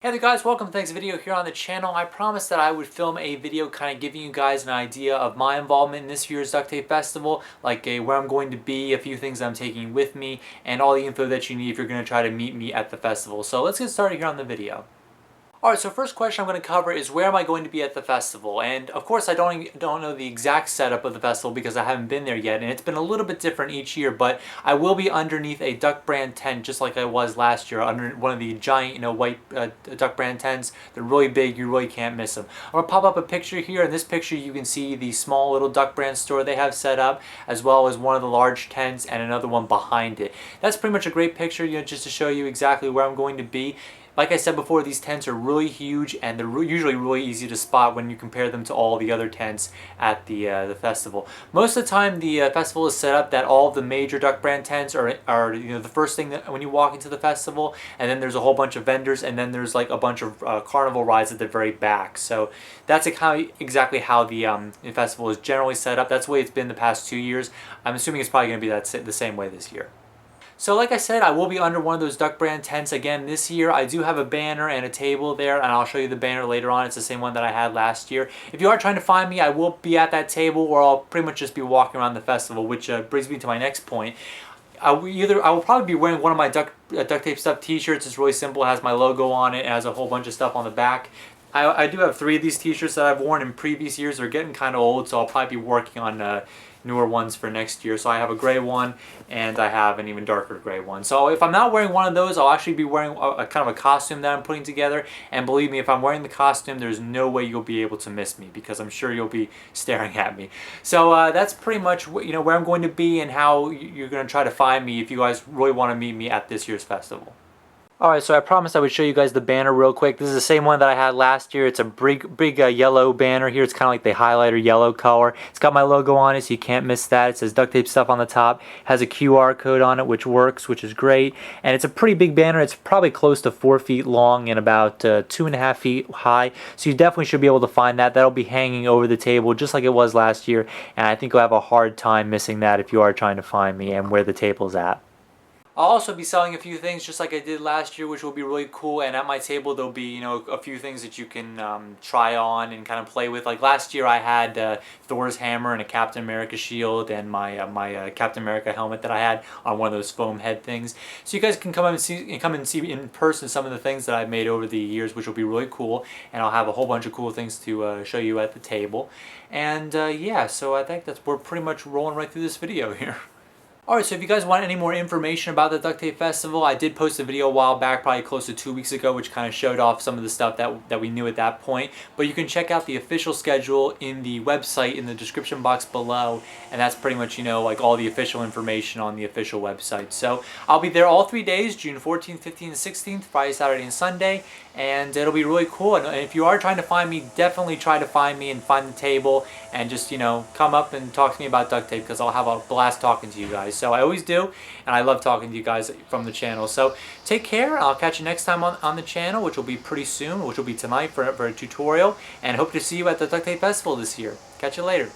Hey there guys, welcome to the next video here on the channel. I promised that I would film a video kind of giving you guys an idea of my involvement in this year's Duct Tape Festival, like where I'm going to be, a few things I'm taking with me, and all the info that you need if you're going to try to meet me at the festival. So let's get started here on the video. Alright, so first question I'm going to cover is where am I going to be at the festival? And of course I don't know the exact setup of the festival because I haven't been there yet, and it's been a little bit different each year, but I will be underneath a Duct brand tent just like I was last year, under one of the giant, white Duct brand tents. They're really big, you really can't miss them. I'm going to pop up a picture here. In this picture you can see the small little Duct brand store they have set up, as well as one of the large tents and another one behind it. That's pretty much a great picture, just to show you exactly where I'm going to be. Like I said before, these tents are really huge and they're usually really easy to spot when you compare them to all the other tents at the festival. Most of the time the festival is set up that all of the major Duct brand tents are the first thing that when you walk into the festival, and then there's a whole bunch of vendors, and then there's like a bunch of carnival rides at the very back. So that's exactly how the festival is generally set up. That's the way it's been the past 2 years. I'm assuming it's probably going to be the same way this year. So like I said, I will be under one of those Duct brand tents again this year. I do have a banner and a table there, and I'll show you the banner later on. It's the same one that I had last year. If you are trying to find me, I will be at that table, or I'll pretty much just be walking around the festival, which brings me to my next point. I will probably be wearing one of my Duct Tape Stuff t-shirts. It's really simple. It has my logo on it. It has a whole bunch of stuff on the back. I do have 3 of these t-shirts that I've worn in previous years. They're getting kind of old, so I'll probably be working on newer ones for next year. So I have a gray one, and I have an even darker gray one. So if I'm not wearing one of those, I'll actually be wearing a kind of a costume that I'm putting together. And believe me, if I'm wearing the costume, there's no way you'll be able to miss me, because I'm sure you'll be staring at me. So that's pretty much where I'm going to be and how you're going to try to find me if you guys really want to meet me at this year's festival. Alright, so I promised I would show you guys the banner real quick. This is the same one that I had last year. It's a big yellow banner here. It's kind of like the highlighter yellow color. It's got my logo on it, so you can't miss that. It says Duct Tape Stuff on the top. It has a QR code on it, which works, which is great. And it's a pretty big banner. It's probably close to 4 feet long and about 2.5 feet high. So you definitely should be able to find that. That'll be hanging over the table just like it was last year. And I think you'll have a hard time missing that if you are trying to find me and where the table's at. I'll also be selling a few things just like I did last year, which will be really cool. And at my table there'll be a few things that you can try on and kind of play with. Like last year I had Thor's hammer and a Captain America shield, and my Captain America helmet that I had on one of those foam head things. So you guys can come and see in person some of the things that I've made over the years, which will be really cool. And I'll have a whole bunch of cool things to show you at the table. And yeah, so I think we're pretty much rolling right through this video here. Alright, so if you guys want any more information about the Duct Tape Festival, I did post a video a while back, probably close to 2 weeks ago, which kind of showed off some of the stuff that we knew at that point. But you can check out the official schedule in the website in the description box below, and that's pretty much, like all the official information on the official website. So I'll be there all 3 days, June 14th, 15th, and 16th, Friday, Saturday, and Sunday, and it'll be really cool. And if you are trying to find me, definitely try to find me and find the table, and just, come up and talk to me about duct tape, because I'll have a blast talking to you guys. So I always do, and I love talking to you guys from the channel. So take care. I'll catch you next time on the channel, which will be pretty soon, which will be tonight for a tutorial, and hope to see you at the Duct Tape Festival this year. Catch you later.